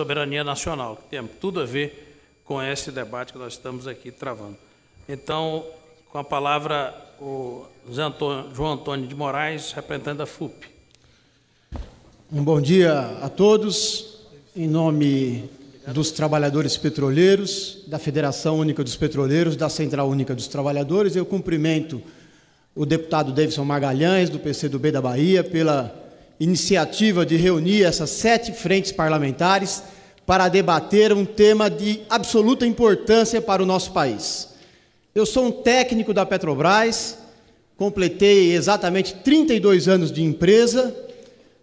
soberania nacional, que tem tudo a ver com esse debate que nós estamos aqui travando. Então, com a palavra, o João Antônio de Moraes, representante da FUP. Um bom dia a todos, em nome dos trabalhadores petroleiros, da Federação Única dos Petroleiros, da Central Única dos Trabalhadores. Eu cumprimento o deputado Davidson Magalhães, do PCdoB da Bahia, pela iniciativa de reunir essas 7 frentes parlamentares para debater um tema de absoluta importância para o nosso país. Eu sou um técnico da Petrobras, completei exatamente 32 anos de empresa,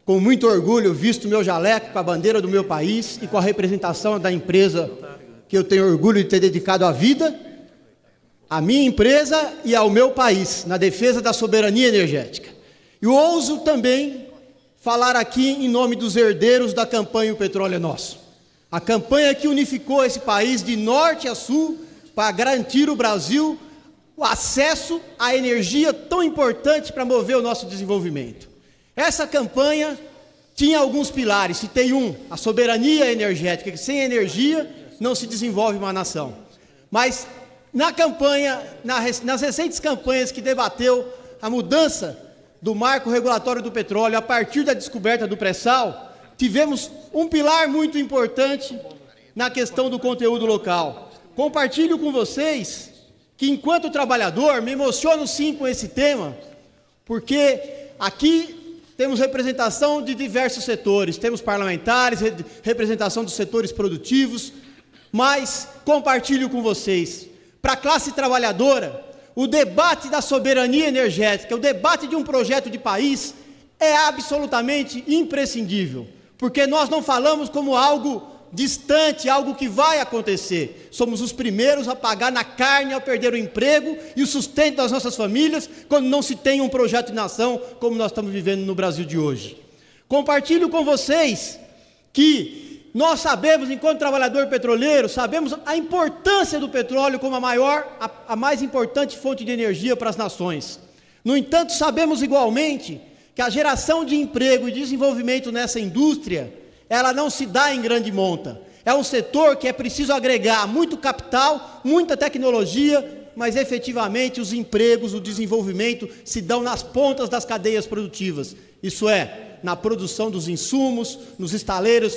com muito orgulho visto meu jaleco com a bandeira do meu país e com a representação da empresa que eu tenho orgulho de ter dedicado a vida, à minha empresa e ao meu país, na defesa da soberania energética. E ouso também falar aqui em nome dos herdeiros da campanha O Petróleo é Nosso. A campanha que unificou esse país de norte a sul para garantir ao Brasil o acesso à energia tão importante para mover o nosso desenvolvimento. Essa campanha tinha alguns pilares. Citei a soberania energética, que sem energia não se desenvolve uma nação. Mas na campanha, nas recentes campanhas que debateu a mudança do marco regulatório do petróleo a partir da descoberta do pré-sal, tivemos um pilar muito importante na questão do conteúdo local. Compartilho com vocês que, enquanto trabalhador, me emociono sim com esse tema, porque aqui temos representação de diversos setores, temos parlamentares, representação dos setores produtivos, mas compartilho com vocês, para a classe trabalhadora, o debate da soberania energética, o debate de um projeto de país é absolutamente imprescindível, porque nós não falamos como algo distante, algo que vai acontecer. Somos os primeiros a pagar na carne ao perder o emprego e o sustento das nossas famílias quando não se tem um projeto de nação como nós estamos vivendo no Brasil de hoje. Compartilho com vocês que nós sabemos, enquanto trabalhador petroleiro, sabemos a importância do petróleo como a mais importante fonte de energia para as nações. No entanto, sabemos igualmente que a geração de emprego e desenvolvimento nessa indústria, ela não se dá em grande monta. É um setor que é preciso agregar muito capital, muita tecnologia, mas efetivamente os empregos, o desenvolvimento se dão nas pontas das cadeias produtivas. Isso é, na produção dos insumos, nos estaleiros,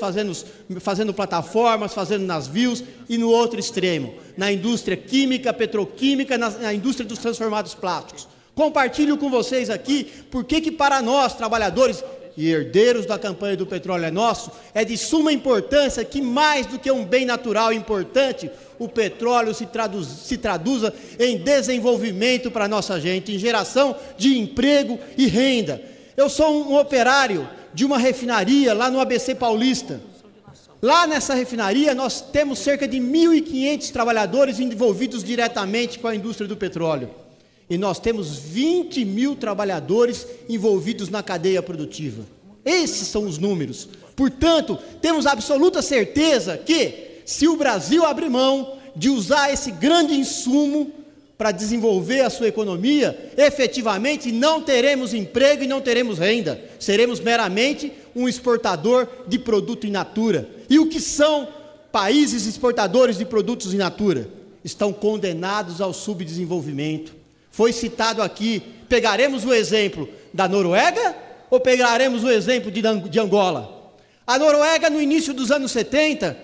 fazendo plataformas, fazendo navios, e no outro extremo, na indústria química, petroquímica, na indústria dos transformados plásticos. Compartilho com vocês aqui porque que para nós, trabalhadores e herdeiros da campanha do Petróleo é Nosso, é de suma importância que, mais do que um bem natural importante, o petróleo se traduza em desenvolvimento para a nossa gente, em geração de emprego e renda. Eu sou um operário de uma refinaria lá no ABC Paulista. Lá nessa refinaria nós temos cerca de 1.500 trabalhadores envolvidos diretamente com a indústria do petróleo. E nós temos 20 mil trabalhadores envolvidos na cadeia produtiva. Esses são os números. Portanto, temos absoluta certeza que, se o Brasil abrir mão de usar esse grande insumo para desenvolver a sua economia, efetivamente não teremos emprego e não teremos renda. Seremos meramente um exportador de produto in natura. E o que são países exportadores de produtos in natura? Estão condenados ao subdesenvolvimento. Foi citado aqui, pegaremos o exemplo da Noruega ou pegaremos o exemplo de Angola? A Noruega, no início dos anos 70,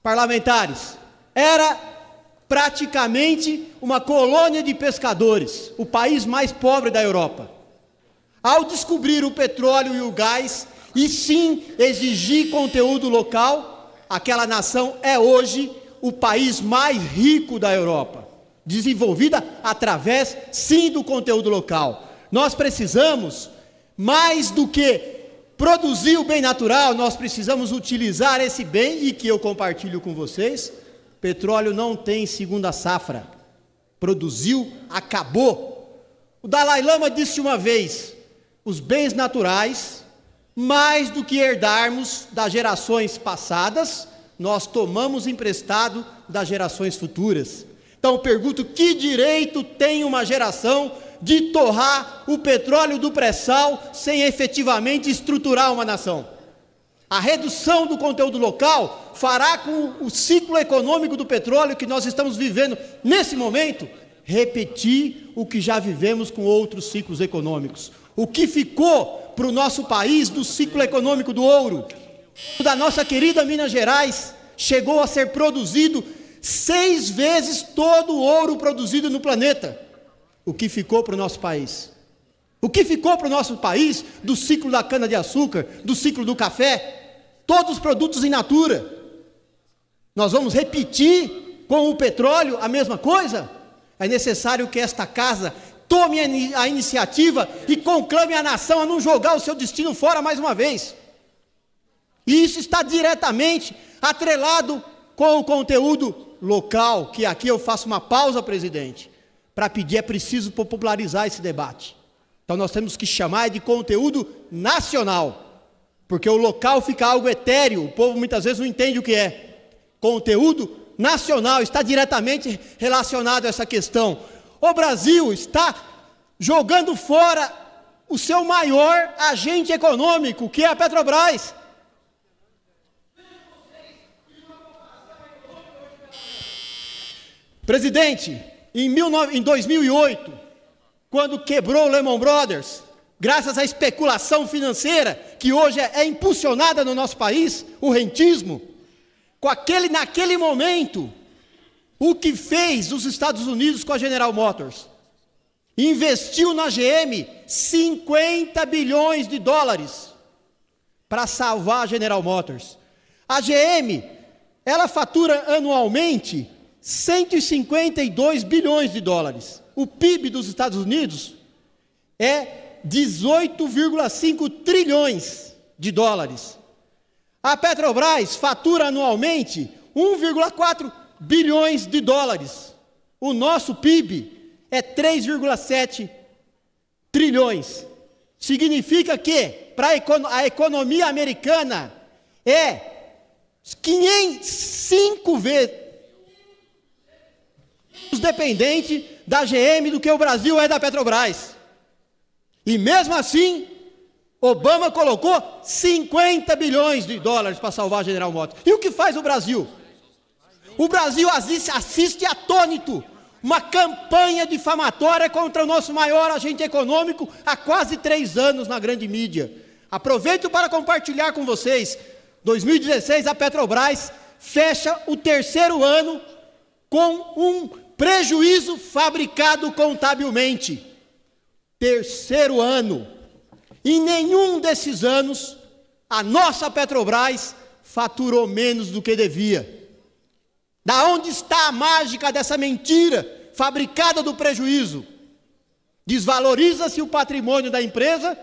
parlamentares, era praticamente uma colônia de pescadores, o país mais pobre da Europa. Ao descobrir o petróleo e o gás, e sim exigir conteúdo local, aquela nação é hoje o país mais rico da Europa, desenvolvida através, sim, do conteúdo local. Nós precisamos, mais do que produzir o bem natural, nós precisamos utilizar esse bem, e que eu compartilho com vocês. Petróleo não tem segunda safra. Produziu, acabou. O Dalai Lama disse uma vez: os bens naturais, mais do que herdarmos das gerações passadas, nós tomamos emprestado das gerações futuras. Então eu pergunto, que direito tem uma geração de torrar o petróleo do pré-sal sem efetivamente estruturar uma nação? A redução do conteúdo local fará com o ciclo econômico do petróleo que nós estamos vivendo nesse momento repetir o que já vivemos com outros ciclos econômicos. O que ficou para o nosso país do ciclo econômico do ouro, da nossa querida Minas Gerais, chegou a ser produzido 6 vezes todo o ouro produzido no planeta. O que ficou para o nosso país? O que ficou para o nosso país do ciclo da cana-de-açúcar, do ciclo do café, todos os produtos in natura? Nós vamos repetir com o petróleo a mesma coisa? É necessário que esta casa tome a iniciativa e conclame a nação a não jogar o seu destino fora mais uma vez. E isso está diretamente atrelado com o conteúdo local, que aqui eu faço uma pausa, presidente, para pedir, é preciso popularizar esse debate. Então nós temos que chamar de conteúdo nacional, porque o local fica algo etéreo, o povo muitas vezes não entende o que é. Conteúdo nacional está diretamente relacionado a essa questão. O Brasil está jogando fora o seu maior agente econômico, que é a Petrobras. Presidente, em 2008, quando quebrou o Lehman Brothers, graças à especulação financeira que hoje é impulsionada no nosso país, o rentismo, naquele momento, o que fez os Estados Unidos com a General Motors? Investiu na GM 50 bilhões de dólares para salvar a General Motors. A GM, ela fatura anualmente 152 bilhões de dólares. O PIB dos Estados Unidos é 18,5 trilhões de dólares. A Petrobras fatura anualmente 1,4 bilhões de dólares. O nosso PIB é 3,7 trilhões. Significa que para a economia americana é 5 vezes dependente da GM do que o Brasil é da Petrobras. E mesmo assim, Obama colocou 50 bilhões de dólares para salvar a General Motors. E o que faz o Brasil? O Brasil assiste atônito uma campanha difamatória contra o nosso maior agente econômico há quase 3 anos na grande mídia. Aproveito para compartilhar com vocês. 2016, a Petrobras fecha o 3º ano com um prejuízo fabricado contabilmente. 3º ano. Em nenhum desses anos, a nossa Petrobras faturou menos do que devia. Da onde está a mágica dessa mentira fabricada do prejuízo? Desvaloriza-se o patrimônio da empresa,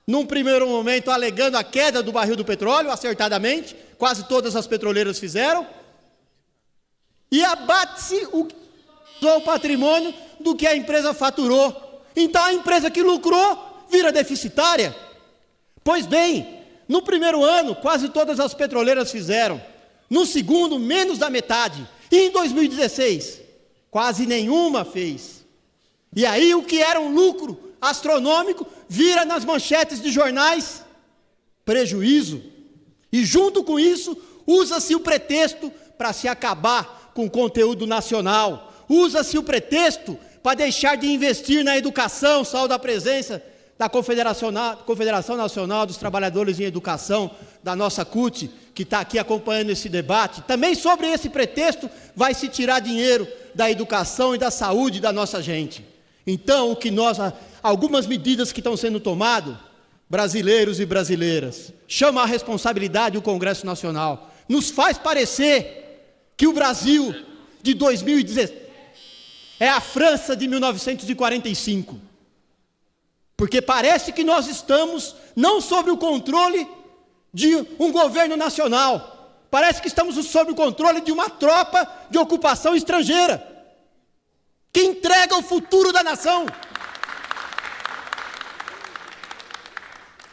num primeiro momento alegando a queda do barril do petróleo, acertadamente, quase todas as petroleiras fizeram, e abate-se o patrimônio do que a empresa faturou. Então a empresa que lucrou vira deficitária. Pois bem, no primeiro ano, quase todas as petroleiras fizeram. No segundo, menos da metade. E em 2016, quase nenhuma fez. E aí o que era um lucro astronômico vira nas manchetes de jornais prejuízo. E junto com isso, usa-se o pretexto para se acabar com o conteúdo nacional. Usa-se o pretexto para deixar de investir na educação, salvo a presença da Confederação Nacional dos Trabalhadores em Educação, da nossa CUT, que está aqui acompanhando esse debate. Também sobre esse pretexto vai se tirar dinheiro da educação e da saúde da nossa gente. Então, algumas medidas que estão sendo tomadas, brasileiros e brasileiras, chama a responsabilidade o Congresso Nacional. Nos faz parecer que o Brasil de 2017 é a França de 1945. Porque parece que nós estamos não sob o controle de um governo nacional. Parece que estamos sob o controle de uma tropa de ocupação estrangeira, que entrega o futuro da nação.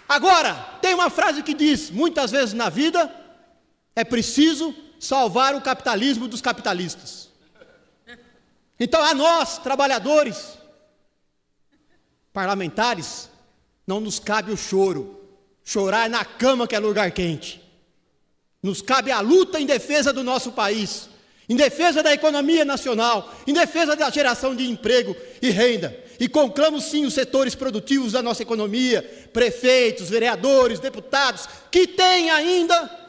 Agora, tem uma frase que diz, muitas vezes na vida, é preciso salvar o capitalismo dos capitalistas. Então, a nós, trabalhadores, parlamentares, não nos cabe o choro, chorar na cama que é lugar quente. Nos cabe a luta em defesa do nosso país, em defesa da economia nacional, em defesa da geração de emprego e renda. E conclamo sim os setores produtivos da nossa economia, prefeitos, vereadores, deputados, que têm ainda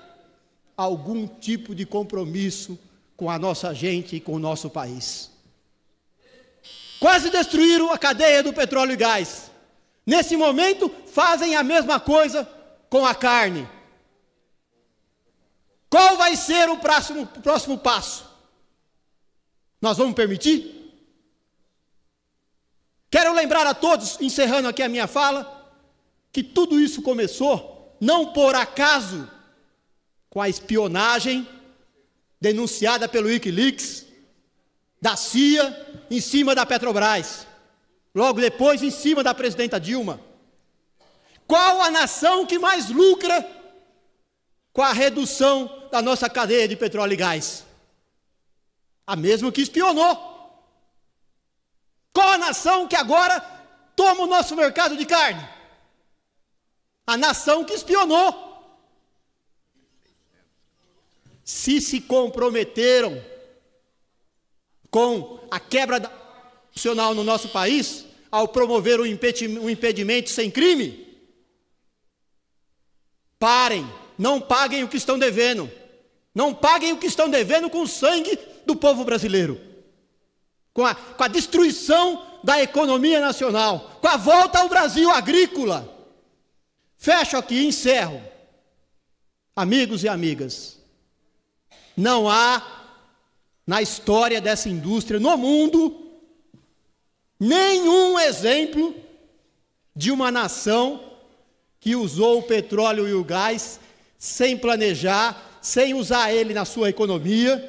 algum tipo de compromisso com a nossa gente e com o nosso país. Quase destruíram a cadeia do petróleo e gás. Nesse momento, fazem a mesma coisa com a carne. Qual vai ser o próximo passo? Nós vamos permitir? Quero lembrar a todos, encerrando aqui a minha fala, que tudo isso começou, não por acaso, com a espionagem denunciada pelo Wikileaks, da CIA, em cima da Petrobras. Logo depois, em cima da presidenta Dilma. Qual a nação que mais lucra com a redução da nossa cadeia de petróleo e gás? A mesma que espionou. Qual a nação que agora toma o nosso mercado de carne? A nação que espionou. Se comprometeram com a quebra da constitucional no nosso país, ao promover um impedimento sem crime, parem, não paguem o que estão devendo. Não paguem o que estão devendo com o sangue do povo brasileiro. Com a destruição da economia nacional, com a volta ao Brasil agrícola. Fecho aqui e encerro. Amigos e amigas, não há na história dessa indústria, no mundo, nenhum exemplo de uma nação que usou o petróleo e o gás sem planejar, sem usar ele na sua economia,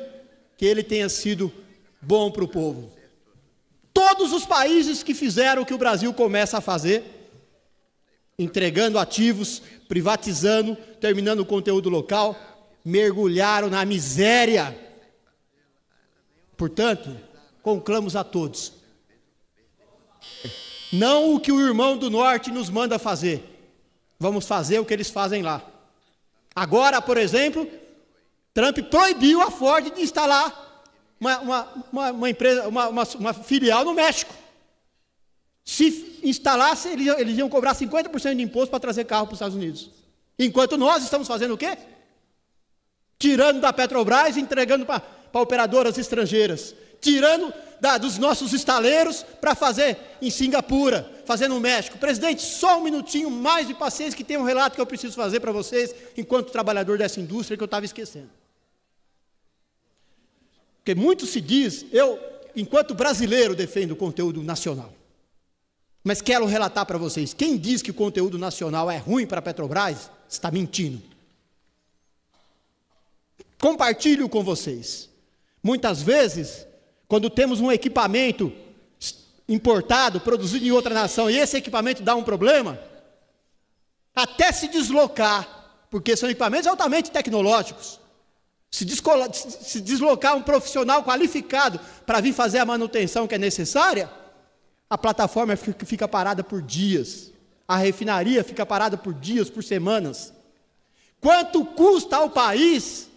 que ele tenha sido bom para o povo. Todos os países que fizeram o que o Brasil começa a fazer, entregando ativos, privatizando, terminando o conteúdo local, mergulharam na miséria. Portanto, conclamos a todos, não o que o irmão do norte nos manda fazer, vamos fazer o que eles fazem lá. Agora, por exemplo, Trump proibiu a Ford de instalar uma empresa, uma filial no México. Se instalasse, eles iam cobrar 50% de imposto para trazer carro para os Estados Unidos. Enquanto nós estamos fazendo o quê? Tirando da Petrobras e entregando para operadoras estrangeiras. Tirando dos nossos estaleiros para fazer em Singapura, fazer no México. Presidente, só um minutinho mais de paciência, que tem um relato que eu preciso fazer para vocês, enquanto trabalhador dessa indústria, que eu estava esquecendo. Porque muito se diz, eu, enquanto brasileiro, defendo o conteúdo nacional. Mas quero relatar para vocês, quem diz que o conteúdo nacional é ruim para a Petrobras, está mentindo. Compartilho com vocês. Muitas vezes, quando temos um equipamento importado, produzido em outra nação, e esse equipamento dá um problema, até se deslocar, porque são equipamentos altamente tecnológicos, se deslocar um profissional qualificado para vir fazer a manutenção que é necessária, a plataforma fica parada por dias, a refinaria fica parada por dias, por semanas. Quanto custa ao país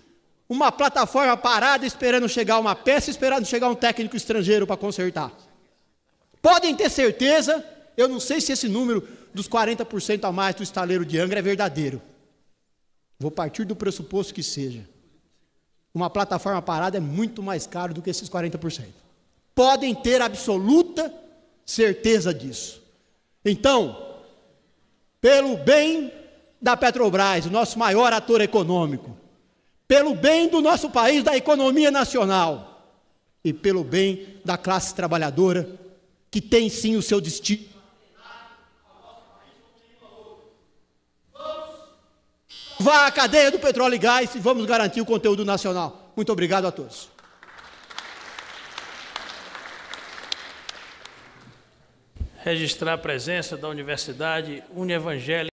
uma plataforma parada esperando chegar uma peça, esperando chegar um técnico estrangeiro para consertar? Podem ter certeza, eu não sei se esse número dos 40% a mais do estaleiro de Angra é verdadeiro. Vou partir do pressuposto que seja. Uma plataforma parada é muito mais caro do que esses 40%. Podem ter absoluta certeza disso. Então, pelo bem da Petrobras, o nosso maior ator econômico, pelo bem do nosso país, da economia nacional, e pelo bem da classe trabalhadora, que tem sim o seu destino. Vá à cadeia do petróleo e gás e vamos garantir o conteúdo nacional. Muito obrigado a todos. Registrar a presença da Universidade Unievangélica